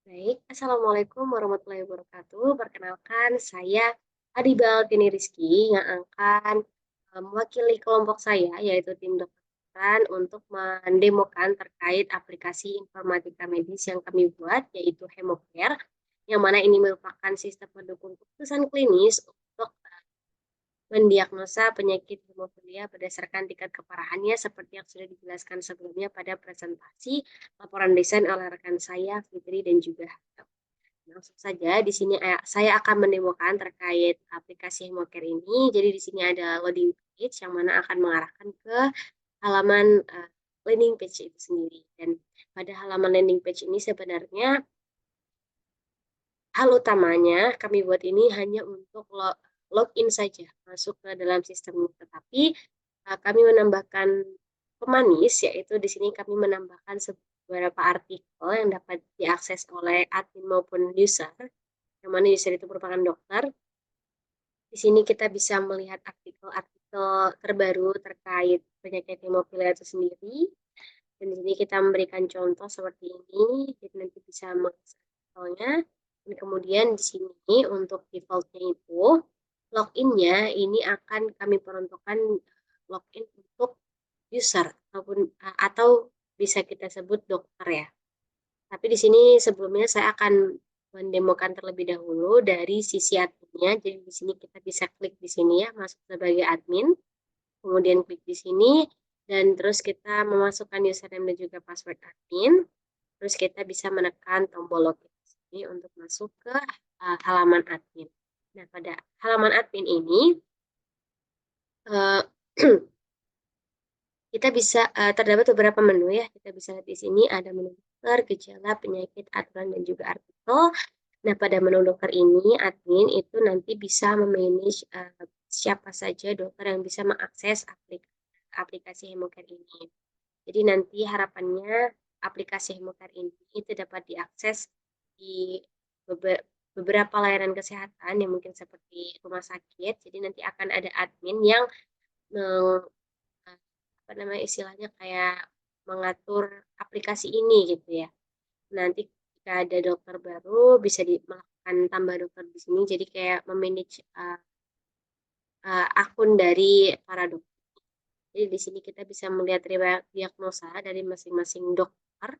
Baik, Assalamualaikum warahmatullahi wabarakatuh. Perkenalkan, saya Adibal Tini Rizky yang akan mewakili kelompok saya, yaitu tim dokter untuk mendemokan terkait aplikasi informatika medis yang kami buat, yaitu Hemocare, yang mana ini merupakan sistem pendukung keputusan klinis untuk mendiagnosa penyakit hemofilia berdasarkan tingkat keparahannya seperti yang sudah dijelaskan sebelumnya pada presentasi laporan desain oleh rekan saya, Fitri, dan juga Hatta. Langsung saja, di sini saya akan mendemokan terkait aplikasi Hemocare ini. Jadi di sini ada loading page yang mana akan mengarahkan ke halaman landing page itu sendiri. Dan pada halaman landing page ini sebenarnya hal utamanya kami buat ini hanya untuk login saja masuk ke dalam sistem. Tetapi kami menambahkan pemanis, yaitu di sini kami menambahkan beberapa artikel yang dapat diakses oleh admin maupun user, yang mana user itu merupakan dokter. Di sini kita bisa melihat artikel-artikel terbaru terkait penyakit hemofilia itu sendiri. Dan di sini kita memberikan contoh seperti ini, jadi nanti bisa mengakses artikelnya. Dan kemudian di sini untuk defaultnya itu, login-nya ini akan kami peruntukkan login untuk user atau bisa kita sebut dokter ya. Tapi di sini sebelumnya saya akan mendemokan terlebih dahulu dari sisi adminnya. Jadi di sini kita bisa klik di sini ya, masuk sebagai admin. Kemudian klik di sini dan terus kita memasukkan username dan juga password admin. Terus kita bisa menekan tombol login di sini untuk masuk ke halaman admin. Nah, pada halaman admin ini uh, kita bisa terdapat beberapa menu ya. Kita bisa lihat di sini ada menu dokter, gejala, penyakit, aturan, dan juga artikel. Nah, pada menu dokter ini, admin itu nanti bisa memanage siapa saja dokter yang bisa mengakses aplikasi Hemocare ini. Jadi nanti harapannya aplikasi Hemocare ini itu dapat diakses di beberapa layanan kesehatan yang mungkin seperti rumah sakit. Jadi nanti akan ada admin yang apa namanya istilahnya kayak mengatur aplikasi ini gitu ya. Nanti jika ada dokter baru bisa melakukan tambah dokter di sini, jadi kayak memanage akun dari para dokter. Jadi di sini kita bisa melihat riwayat diagnosa dari masing-masing dokter.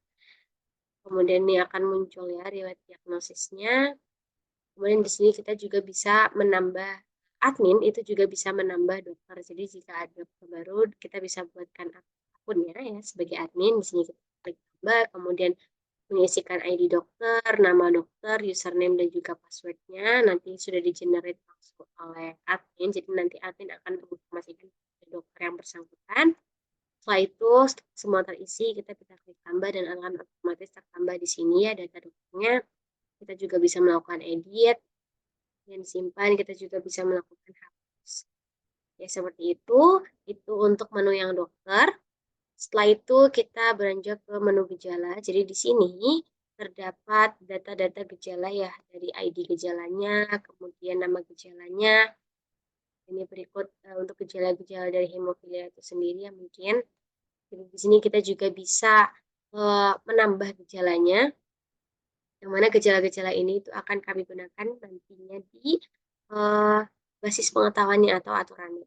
Kemudian ini akan muncul ya riwayat diagnosisnya. Kemudian di sini kita juga bisa menambah admin, itu juga bisa menambah dokter. Jadi jika ada dokter baru kita bisa buatkan akunnya ya sebagai admin. Di sini kita klik tambah, kemudian mengisikan ID dokter, nama dokter, username dan juga passwordnya nanti sudah di-generate langsung oleh admin. Jadi nanti admin akan menginformasikan ke dokter yang bersangkutan. Setelah itu semua terisi, kita bisa klik tambah dan akan otomatis tertambah di sini ya data dokternya. Kita juga bisa melakukan edit dan simpan, kita juga bisa melakukan hapus. Ya seperti itu untuk menu yang dokter. Setelah itu kita beranjak ke menu gejala. Jadi di sini terdapat data-data gejala ya, dari ID gejalanya, kemudian nama gejalanya. Ini berikut untuk gejala-gejala dari hemofilia itu sendiri ya mungkin. Jadi di sini kita juga bisa menambah gejalanya, yang mana gejala-gejala ini itu akan kami gunakan nantinya di uh, basis pengetahuannya atau aturannya.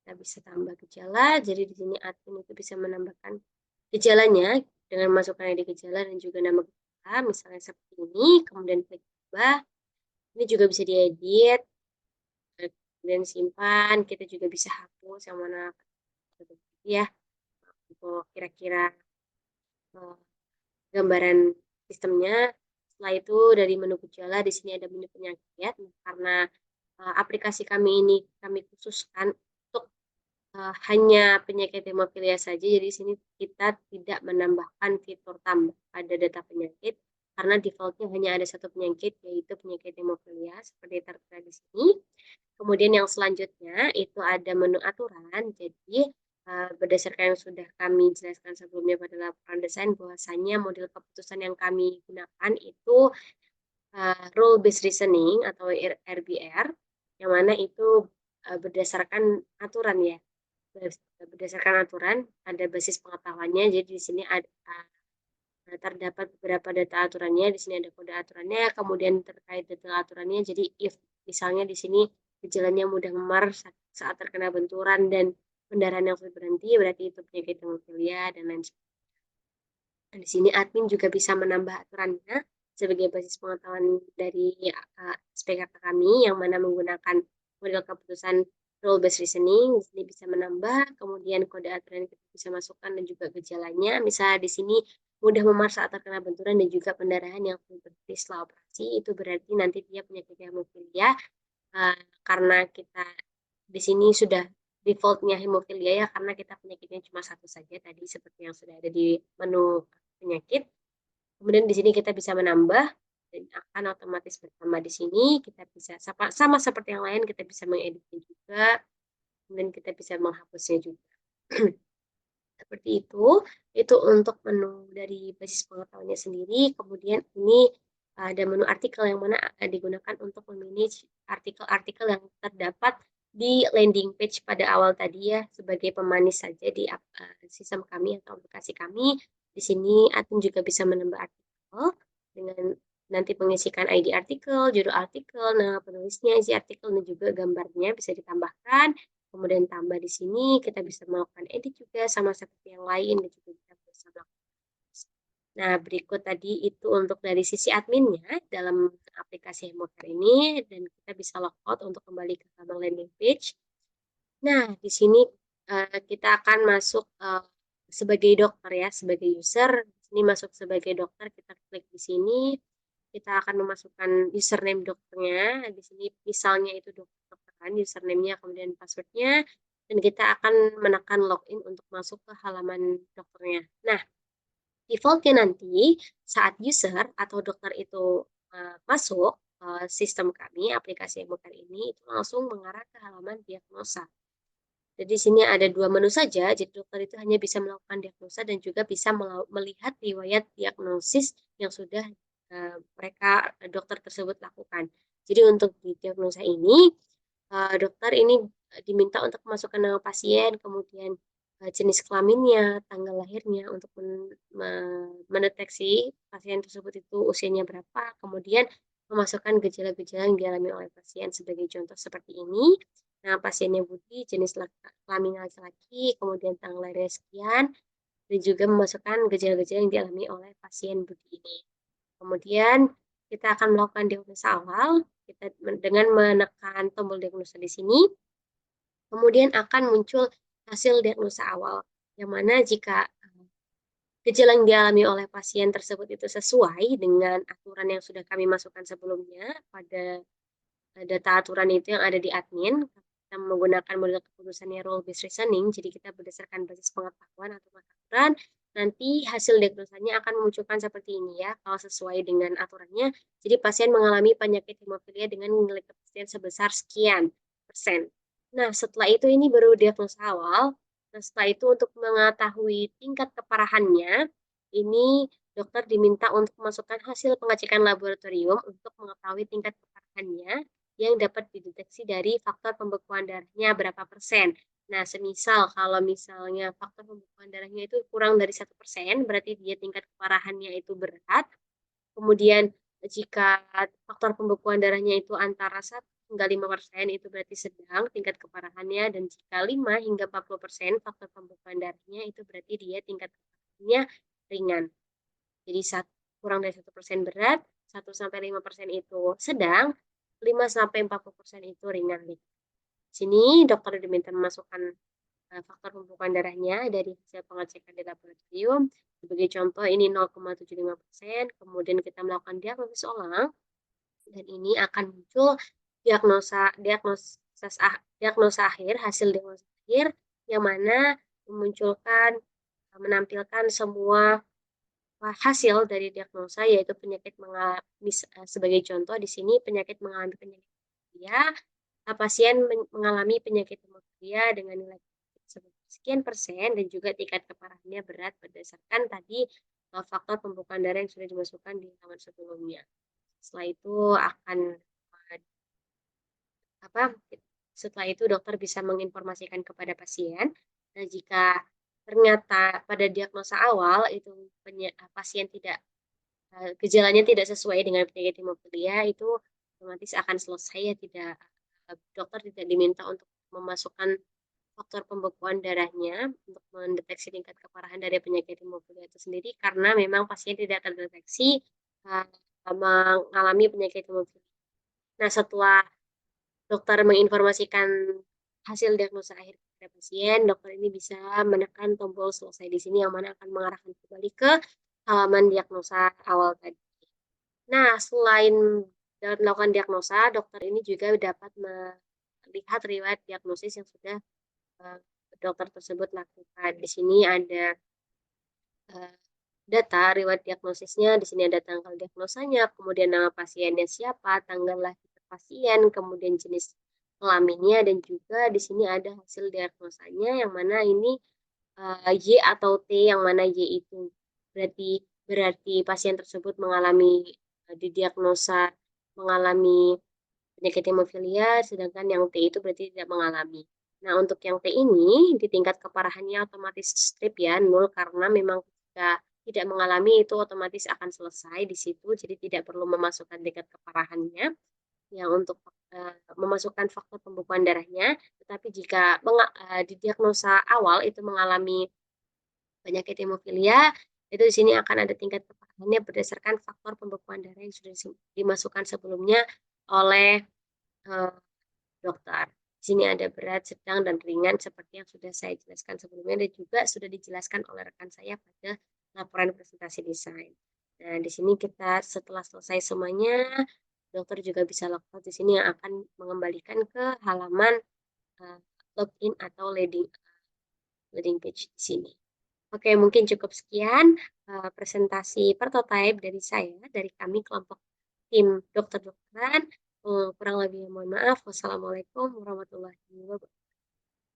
Kita bisa tambah gejala, jadi di sini admin itu bisa menambahkan gejalanya dengan masukkan ID gejala dan juga nama gejala, misalnya seperti ini, kemudian klik tambah. Ini juga bisa diedit, kemudian simpan, kita juga bisa hapus yang mana ya untuk kira-kira uh, gambaran sistemnya. Setelah itu dari menu gejala di sini ada menu penyakit karena aplikasi kami ini kami khususkan untuk hanya penyakit hemofilia saja. Jadi di sini kita tidak menambahkan fitur tambah pada data penyakit karena defaultnya hanya ada satu penyakit yaitu penyakit hemofilia seperti tertera di sini. Kemudian yang selanjutnya itu ada menu aturan. Jadi berdasarkan yang sudah kami jelaskan sebelumnya pada laporan desain bahwasanya model keputusan yang kami gunakan itu rule based reasoning atau RBR, yang mana itu berdasarkan aturan ya, berdasarkan aturan ada basis pengetahuannya. Jadi di sini ada terdapat beberapa data aturannya. Di sini ada kode aturannya, kemudian terkait detail aturannya. Jadi if misalnya di sini gejalanya mudah memar saat terkena benturan dan pendarahan yang sulit berhenti, berarti itu penyakit hemofilia dan lain sebagainya. Nah, di sini admin juga bisa menambah aturannya sebagai basis pengetahuan dari SPKK kami yang mana menggunakan model keputusan rule based reasoning. Di sini bisa menambah, kemudian kode aturan kita bisa masukkan dan juga gejalanya. Misalnya di sini mudah memar saat terkena benturan dan juga pendarahan yang berhenti setelah operasi, itu berarti nanti dia penyakit hemofilia. Karena kita di sini sudah defaultnya hemofilia ya, karena kita penyakitnya cuma satu saja tadi seperti yang sudah ada di menu penyakit. Kemudian di sini kita bisa menambah dan akan otomatis bertambah di sini. Kita bisa sama seperti yang lain, kita bisa mengeditnya juga, kemudian kita bisa menghapusnya juga. Seperti itu untuk menu dari basis pengetahuannya sendiri. Kemudian ini ada menu artikel yang mana digunakan untuk memanage artikel-artikel yang terdapat di landing page pada awal tadi ya, sebagai pemanis saja di sistem kami atau aplikasi kami. Di sini admin juga bisa menambah artikel dengan nanti mengisikan ID artikel, judul artikel, nama penulisnya, isi artikel, dan juga gambarnya bisa ditambahkan. Kemudian tambah di sini, kita bisa melakukan edit juga sama seperti yang lain, dan juga kita bisa melakukan. Nah, berikut tadi itu untuk dari sisi adminnya dalam aplikasi Hemocare ini, dan kita bisa logout untuk kembali ke halaman landing page. Nah, di sini kita akan masuk sebagai dokter ya, sebagai user. Di sini masuk sebagai dokter, kita klik di sini. Kita akan memasukkan username dokternya. Di sini misalnya itu dokteran, username-nya, kemudian password-nya. Dan kita akan menekan login untuk masuk ke halaman dokternya. Nah, defaultnya nanti saat user atau dokter itu masuk sistem kami, aplikasi Hemocare ini, itu langsung mengarah ke halaman diagnosa. Jadi di sini ada dua menu saja, jadi dokter itu hanya bisa melakukan diagnosa dan juga bisa melihat riwayat diagnosis yang sudah mereka dokter tersebut lakukan. Jadi untuk di diagnosa ini, dokter ini diminta untuk memasukkan nama pasien, kemudian jenis kelaminnya, tanggal lahirnya untuk mendeteksi pasien tersebut itu usianya berapa, kemudian memasukkan gejala-gejala yang dialami oleh pasien sebagai contoh seperti ini. Nah, pasiennya Budi, jenis kelamin laki-laki, kemudian tanggal lahirnya sekian, dan juga memasukkan gejala-gejala yang dialami oleh pasien Budi ini. Kemudian kita akan melakukan diagnosa awal, kita dengan menekan tombol diagnosa di sini, kemudian akan muncul hasil diagnosa awal, yang mana jika gejala yang dialami oleh pasien tersebut itu sesuai dengan aturan yang sudah kami masukkan sebelumnya pada data aturan itu yang ada di admin, kita menggunakan model keputusannya rule based reasoning, jadi kita berdasarkan basis pengetahuan atau aturan, nanti hasil diagnosanya akan memunculkan seperti ini ya, kalau sesuai dengan aturannya, jadi pasien mengalami penyakit hemofilia dengan nilai kepastian sebesar sekian persen. Nah, setelah itu ini baru diagnosa awal. Nah, setelah itu untuk mengetahui tingkat keparahannya, ini dokter diminta untuk memasukkan hasil pengecekan laboratorium untuk mengetahui tingkat keparahannya yang dapat dideteksi dari faktor pembekuan darahnya berapa persen. Nah, semisal kalau misalnya faktor pembekuan darahnya itu kurang dari 1%, berarti dia tingkat keparahannya itu berat. Kemudian jika faktor pembekuan darahnya itu antara 1 hingga 5%, itu berarti sedang tingkat keparahannya, dan jika 5 hingga 40% faktor pembekuan darahnya, itu berarti dia tingkat keparahannya ringan. Jadi kurang dari 1% berat, 1-5% itu sedang, 5-40% itu ringan. Di sini dokter diminta memasukkan faktor pembekuan darahnya dari hasil pengecekan di laboratorium. Sebagai contoh ini 0,75%, kemudian kita melakukan diagnosis ulang, dan ini akan muncul diagnosa akhir, hasil diagnosa akhir, yang mana menampilkan semua hasil dari diagnosa, yaitu penyakit mengalami, sebagai contoh di sini penyakit mengalami penyakit hemofilia, pasien mengalami penyakit hemofilia dengan nilai sekian persen dan juga tingkat keparahannya berat berdasarkan tadi faktor pembekuan darah yang sudah dimasukkan di halaman sebelumnya. Setelah itu setelah itu dokter bisa menginformasikan kepada pasien. Nah, jika ternyata pada diagnosa awal itu pasien tidak gejalanya tidak sesuai dengan penyakit hemofilia, itu otomatis akan selesai ya, tidak dokter tidak diminta untuk memasukkan faktor pembekuan darahnya untuk mendeteksi tingkat keparahan dari penyakit hemofilia itu sendiri karena memang pasien tidak terdeteksi uh, mengalami penyakit hemofilia. Nah, setelah dokter menginformasikan hasil diagnosa akhir kepada pasien, dokter ini bisa menekan tombol selesai di sini yang mana akan mengarahkan kembali ke halaman diagnosa awal tadi. Nah, selain melakukan diagnosa, dokter ini juga dapat melihat riwayat diagnosis yang sudah uh, dokter tersebut lakukan. Di sini ada uh, data riwayat diagnosisnya, di sini ada tanggal diagnosanya, kemudian nama pasiennya siapa, tanggal lahir pasien, kemudian jenis kelaminnya, dan juga di sini ada hasil diagnosanya yang mana ini Y atau T, yang mana Y itu berarti berarti pasien tersebut mengalami didiagnosa mengalami penyakit hemofilia, sedangkan yang T itu berarti tidak mengalami. Nah, untuk yang T ini di tingkat keparahannya otomatis strip ya, nol, karena memang jika tidak mengalami itu otomatis akan selesai di situ, jadi tidak perlu memasukkan tingkat keparahannya yang untuk memasukkan faktor pembekuan darahnya. Tetapi jika didiagnosa awal itu mengalami penyakit hemofilia, itu di sini akan ada tingkat keparahannya berdasarkan faktor pembekuan darah yang sudah dimasukkan sebelumnya oleh eh, dokter. Di sini ada berat, sedang, dan ringan seperti yang sudah saya jelaskan sebelumnya dan juga sudah dijelaskan oleh rekan saya pada laporan presentasi desain. Nah, di sini kita setelah selesai semuanya, dokter juga bisa lakukan di sini yang akan mengembalikan ke halaman uh, login atau landing page di sini. Oke, mungkin cukup sekian presentasi prototype dari saya, dari kami kelompok tim dokter-dokteran. Kurang lebih mohon maaf. Wassalamualaikum warahmatullahi wabarakatuh.